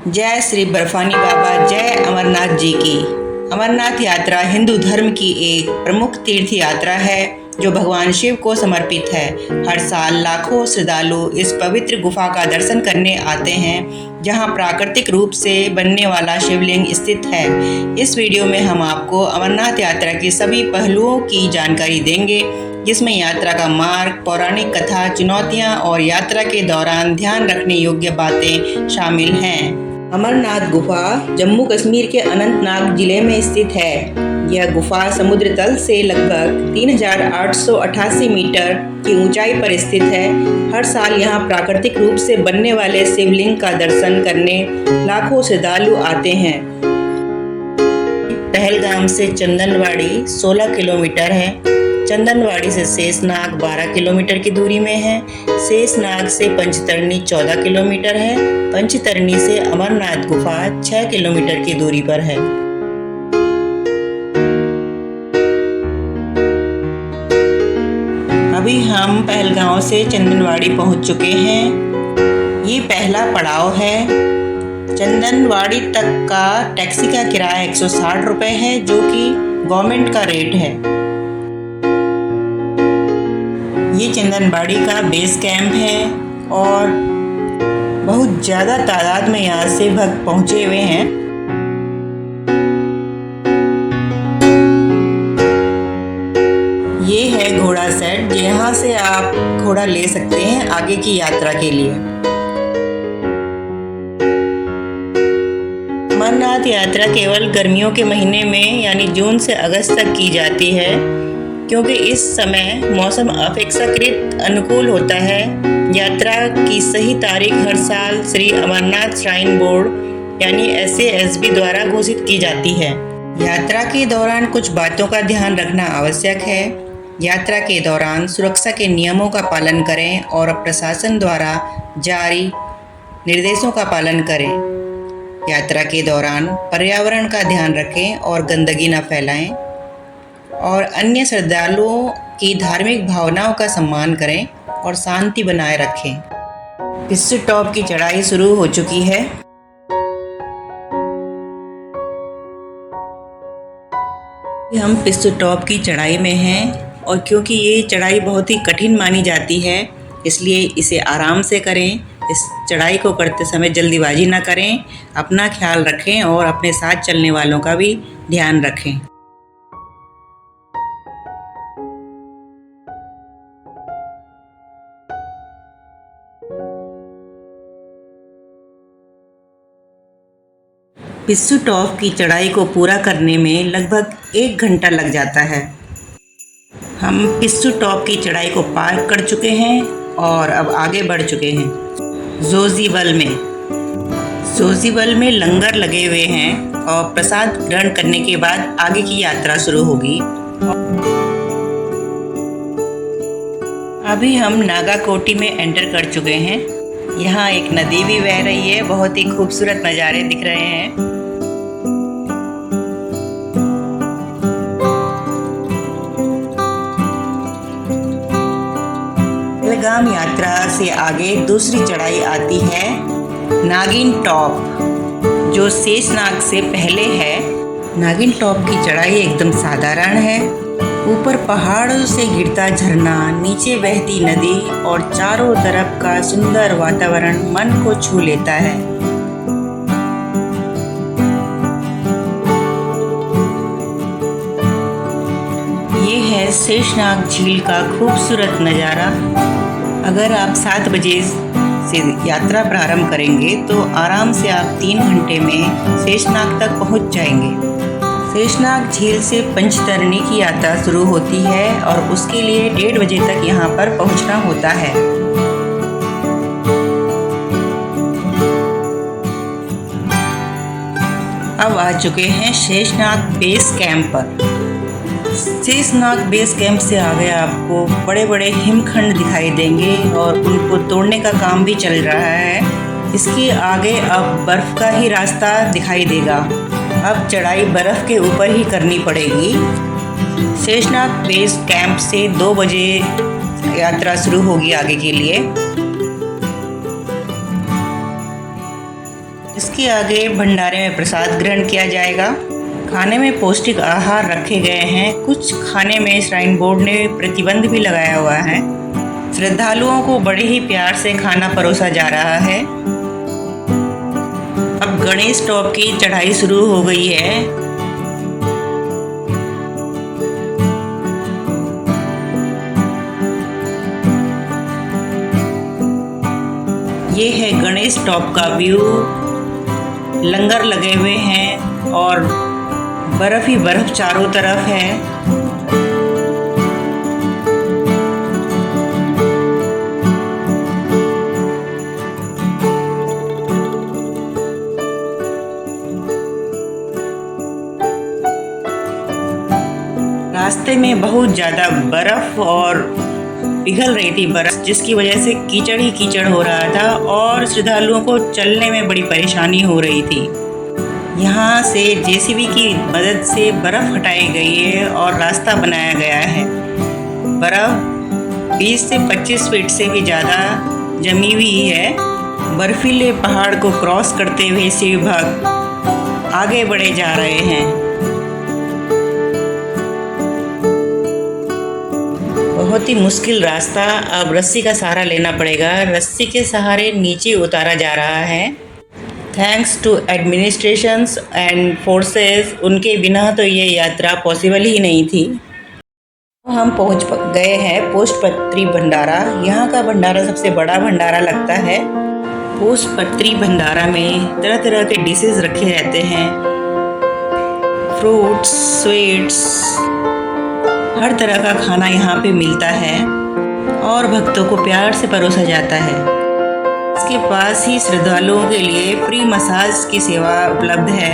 जय श्री बर्फानी बाबा, जय अमरनाथ जी की। अमरनाथ यात्रा हिंदू धर्म की एक प्रमुख तीर्थ यात्रा है जो भगवान शिव को समर्पित है। हर साल लाखों श्रद्धालु इस पवित्र गुफा का दर्शन करने आते हैं, जहां प्राकृतिक रूप से बनने वाला शिवलिंग स्थित है। इस वीडियो में हम आपको अमरनाथ यात्रा के सभी पहलुओं की जानकारी देंगे, जिसमें यात्रा का मार्ग, पौराणिक कथा, चुनौतियां और यात्रा के दौरान ध्यान रखने योग्य बातें शामिल हैं। अमरनाथ गुफा जम्मू कश्मीर के अनंतनाग जिले में स्थित है। यह गुफा समुद्र तल से लगभग 3888 मीटर की ऊंचाई पर स्थित है। हर साल यहां प्राकृतिक रूप से बनने वाले शिवलिंग का दर्शन करने लाखों श्रद्धालु आते हैं। पहलगाम से चंदनवाड़ी 16 किलोमीटर है। चंदनवाड़ी से शेषनाग 12 किलोमीटर की दूरी में है। शेषनाग से पंचतरणी 14 किलोमीटर है। पंचतरणी से अमरनाथ गुफा 6 किलोमीटर की दूरी पर है। अभी हम पहलगांव से चंदनवाड़ी पहुंच चुके हैं। ये पहला पड़ाव है। चंदनवाड़ी तक का टैक्सी का किराया 160 रुपये है, जो कि गवर्नमेंट का रेट है। ये चंदनवाड़ी का बेस कैंप है और बहुत ज़्यादा तादाद में यहाँ से भक्त पहुँचे हुए हैं। ये है घोड़ा सेट, यहाँ से आप घोड़ा ले सकते हैं आगे की यात्रा के लिए। अमरनाथ यात्रा केवल गर्मियों के महीने में यानी जून से अगस्त तक की जाती है, क्योंकि इस समय मौसम अपेक्षाकृत अनुकूल होता है। यात्रा की सही तारीख हर साल श्री अमरनाथ श्राइन बोर्ड यानी SASB द्वारा घोषित की जाती है। यात्रा के दौरान कुछ बातों का ध्यान रखना आवश्यक है। यात्रा के दौरान सुरक्षा के नियमों का पालन करें और प्रशासन द्वारा जारी निर्देशों का पालन करें। यात्रा के दौरान पर्यावरण का ध्यान रखें और गंदगी न फैलाएं और अन्य श्रद्धालुओं की धार्मिक भावनाओं का सम्मान करें और शांति बनाए रखें। पिस्सू टॉप की चढ़ाई शुरू हो चुकी है। हम पिस्सू टॉप की चढ़ाई में हैं और क्योंकि ये चढ़ाई बहुत ही कठिन मानी जाती है, इसलिए इसे आराम से करें। इस चढ़ाई को करते समय जल्दीबाजी ना करें, अपना ख्याल रखें और अपने साथ चलने वालों का भी ध्यान रखें। पिस्सू टॉप की चढ़ाई को पूरा करने में लगभग 1 घंटा लग जाता है। हम पिस्सू टॉप की चढ़ाई को पार कर चुके हैं और अब आगे बढ़ चुके हैं। जोजीबल में लंगर लगे हुए हैं और प्रसाद ग्रहण करने के बाद आगे की यात्रा शुरू होगी। अभी हम नागाकोटी में एंटर कर चुके हैं। यहाँ एक नदी भी बह रही है। बहुत ही खूबसूरत नज़ारे दिख रहे हैं। पहलगाम यात्रा से आगे दूसरी चढ़ाई आती है नागिन टॉप, जो शेषनाग से पहले है। नागिन टॉप की चढ़ाई एकदम साधारण है। ऊपर पहाड़ों से गिरता झरना, नीचे बहती नदी और चारों तरफ का सुंदर वातावरण मन को छू लेता है। ये है शेषनाग झील का खूबसूरत नज़ारा। अगर आप 7 बजे से यात्रा प्रारंभ करेंगे तो आराम से आप 3 घंटे में शेषनाग तक पहुंच जाएंगे। शेषनाग झील से पंचतरणी की यात्रा शुरू होती है और उसके लिए 1:30 बजे तक यहाँ पर पहुँचना होता है। अब आ चुके हैं शेषनाग बेस कैंप पर। शेषनाग बेस कैंप से आगे आपको बड़े बड़े हिमखंड दिखाई देंगे और उनको तोड़ने का काम भी चल रहा है। इसके आगे अब बर्फ़ का ही रास्ता दिखाई देगा। अब चढ़ाई बर्फ़ के ऊपर ही करनी पड़ेगी। शेषनाग बेस कैंप से 2 बजे यात्रा शुरू होगी आगे के लिए। इसके आगे भंडारे में प्रसाद ग्रहण किया जाएगा। खाने में पौष्टिक आहार रखे गए हैं। कुछ खाने में श्राइन बोर्ड ने प्रतिबंध भी लगाया हुआ है। श्रद्धालुओं को बड़े ही प्यार से खाना परोसा जा रहा है। अब गणेश टॉप की चढ़ाई शुरू हो गई है। ये है गणेश टॉप का व्यू। लंगर लगे हुए हैं और बर्फ ही बर्फ चारों तरफ है। रास्ते में बहुत ज़्यादा बर्फ और पिघल रही थी बर्फ, जिसकी वजह से कीचड़ ही कीचड़ हो रहा था और श्रद्धालुओं को चलने में बड़ी परेशानी हो रही थी। यहाँ से जेसीबी की मदद से बर्फ हटाई गई है और रास्ता बनाया गया है। बर्फ 20 से 25 फीट से भी ज़्यादा जमी हुई है। बर्फीले पहाड़ को क्रॉस करते हुए शिव भक्त आगे बढ़े जा रहे हैं। बहुत ही मुश्किल रास्ता। अब रस्सी का सहारा लेना पड़ेगा। रस्सी के सहारे नीचे उतारा जा रहा है। Thanks to administrations and forces, उनके बिना तो ये यात्रा पॉसिबल ही नहीं थी। हम पहुंच गए हैं पोष्टपत्री भंडारा। यहाँ का भंडारा सबसे बड़ा भंडारा लगता है। पोष्टपत्री भंडारा में तरह तरह के डिशेस रखे रहते हैं। फ्रूट्स, स्वीट्स, हर तरह का खाना यहाँ पे मिलता है और भक्तों को प्यार से परोसा जाता है। इसके पास ही श्रद्धालुओं के लिए फ्री मसाज की सेवा उपलब्ध है।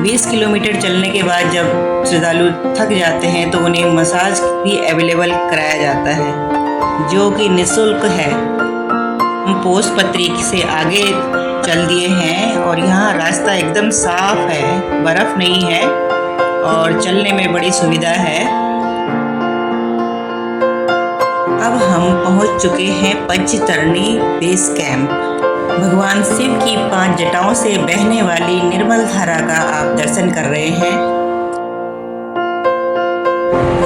20 किलोमीटर चलने के बाद जब श्रद्धालु थक जाते हैं तो उन्हें मसाज भी अवेलेबल कराया जाता है, जो कि निःशुल्क है। हम पोष्टपत्री से आगे चल दिए हैं और यहाँ रास्ता एकदम साफ है, बर्फ नहीं है और चलने में बड़ी सुविधा है। अब हम पहुंच चुके हैं पंचतरणी बेस कैंप। भगवान शिव की 5 जटाओं से बहने वाली निर्मल धारा का आप दर्शन कर रहे हैं।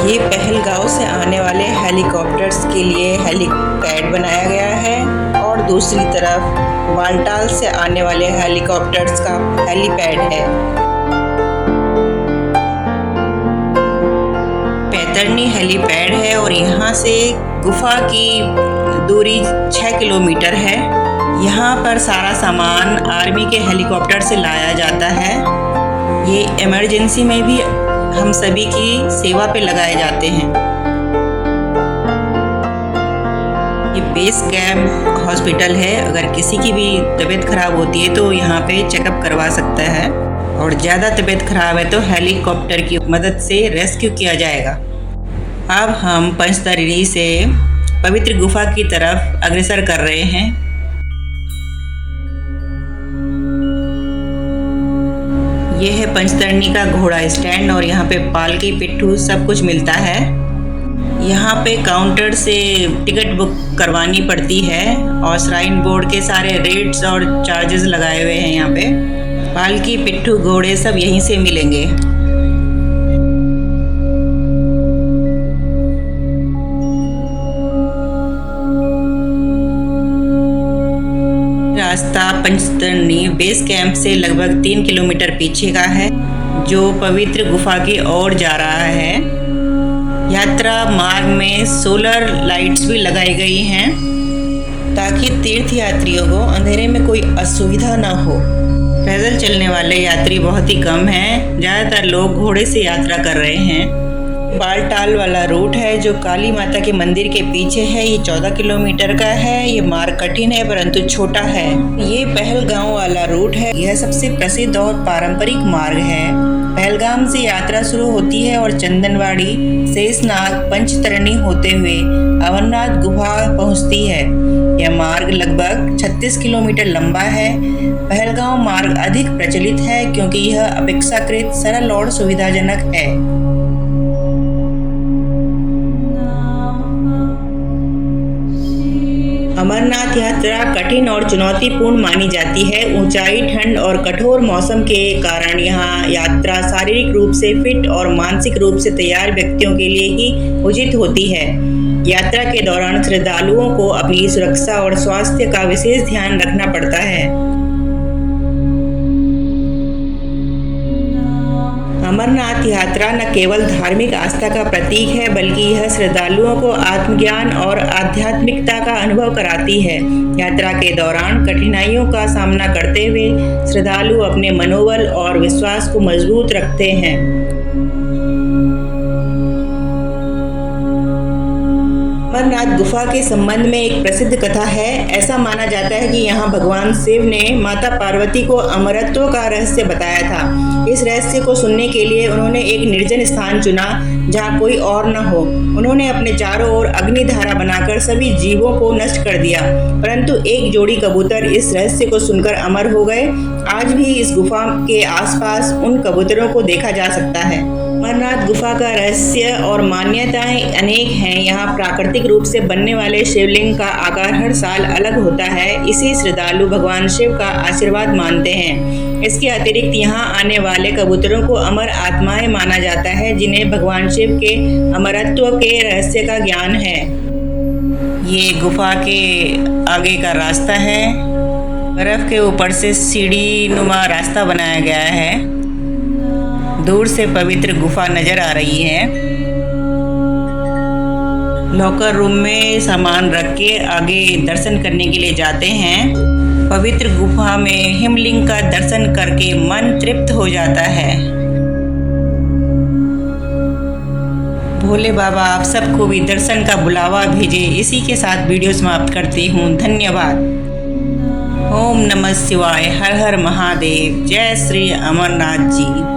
ये पहलगांव से आने वाले हेलीकॉप्टर्स के लिए हेलीपैड बनाया गया है और दूसरी तरफ बालटाल से आने वाले हेलीकॉप्टर्स का हेलीपैड है। पैतरनी हेलीपैड है और यहाँ से गुफा की दूरी 6 किलोमीटर है। यहाँ पर सारा सामान आर्मी के हेलीकॉप्टर से लाया जाता है। ये इमरजेंसी में भी हम सभी की सेवा पे लगाए जाते हैं। ये बेस कैंप हॉस्पिटल है। अगर किसी की भी तबीयत खराब होती है तो यहाँ पे चेकअप करवा सकता है और ज़्यादा तबीयत खराब है तो हेलीकॉप्टर की मदद से रेस्क्यू किया जाएगा। अब हम पंचतरणी से पवित्र गुफा की तरफ अग्रसर कर रहे हैं। यह है पंचतरणी का घोड़ा स्टैंड और यहाँ पे पालकी, पिट्ठू सब कुछ मिलता है। यहाँ पे काउंटर से टिकट बुक करवानी पड़ती है और श्राइन बोर्ड के सारे रेट्स और चार्जेस लगाए हुए हैं। यहाँ पे पालकी, पिट्ठू, घोड़े सब यहीं से मिलेंगे। रास्ता पंचतरणी बेस कैंप से लगभग 3 किलोमीटर पीछे का है, जो पवित्र गुफा की ओर जा रहा है। यात्रा मार्ग में सोलर लाइट्स भी लगाई गई हैं ताकि तीर्थयात्रियों को अंधेरे में कोई असुविधा न हो। पैदल चलने वाले यात्री बहुत ही कम हैं। ज़्यादातर लोग घोड़े से यात्रा कर रहे हैं। बालटाल वाला रूट है जो काली माता के मंदिर के पीछे है। ये 14 किलोमीटर का है। ये मार्ग कठिन है परंतु छोटा है। ये पहलगांव वाला रूट है। यह सबसे प्रसिद्ध और पारंपरिक मार्ग है। पहलगाम से यात्रा शुरू होती है और चंदनवाड़ी, शेषनाग, पंचतरणी होते हुए अमरनाथ गुफा पहुंचती है। यह मार्ग लगभग 36 किलोमीटर लंबा है। पहलगांव मार्ग अधिक प्रचलित है क्योंकि यह अपेक्षाकृत सरल और सुविधाजनक है। अमरनाथ यात्रा कठिन और चुनौतीपूर्ण मानी जाती है। ऊंचाई, ठंड और कठोर मौसम के कारण यहाँ यात्रा शारीरिक रूप से फिट और मानसिक रूप से तैयार व्यक्तियों के लिए ही उचित होती है। यात्रा के दौरान श्रद्धालुओं को अपनी सुरक्षा और स्वास्थ्य का विशेष ध्यान रखना पड़ता है। अमरनाथ यात्रा न केवल धार्मिक आस्था का प्रतीक है, बल्कि यह श्रद्धालुओं को आत्मज्ञान और आध्यात्मिकता का अनुभव कराती है। यात्रा के दौरान कठिनाइयों का सामना करते हुए श्रद्धालु अपने मनोबल और विश्वास को मजबूत रखते हैं। अमरनाथ गुफा के संबंध में एक प्रसिद्ध कथा है। ऐसा माना जाता है कि यहाँ भगवान शिव ने माता पार्वती को अमरत्व का रहस्य बताया था। इस रहस्य को सुनने के लिए उन्होंने एक निर्जन स्थान चुना जहाँ कोई और न हो। उन्होंने अपने चारों ओर अग्निधारा बनाकर सभी जीवों को नष्ट कर दिया, परंतु एक जोड़ी कबूतर इस रहस्य को सुनकर अमर हो गए। आज भी इस गुफा के आसपास उन कबूतरों को देखा जा सकता है। अमरनाथ गुफा का रहस्य और मान्यताएं अनेक हैं। यहाँ प्राकृतिक रूप से बनने वाले शिवलिंग का आकार हर साल अलग होता है। इसी श्रद्धालु भगवान शिव का आशीर्वाद मानते हैं। इसके अतिरिक्त यहाँ आने वाले कबूतरों को अमर आत्माएं माना जाता है, जिन्हें भगवान शिव के अमरत्व के रहस्य का ज्ञान है। ये गुफा के आगे का रास्ता है। बर्फ के ऊपर से सीढ़ी नुमा रास्ता बनाया गया है। दूर से पवित्र गुफा नजर आ रही है। लॉकर रूम में सामान रख के आगे दर्शन करने के लिए जाते हैं। पवित्र गुफा में हिमलिंग का दर्शन करके मन तृप्त हो जाता है। भोले बाबा आप सबको भी दर्शन का बुलावा भेजे। इसी के साथ वीडियो समाप्त करती हूँ। धन्यवाद। ओम नमः शिवाय। हर हर महादेव। जय श्री अमरनाथ जी।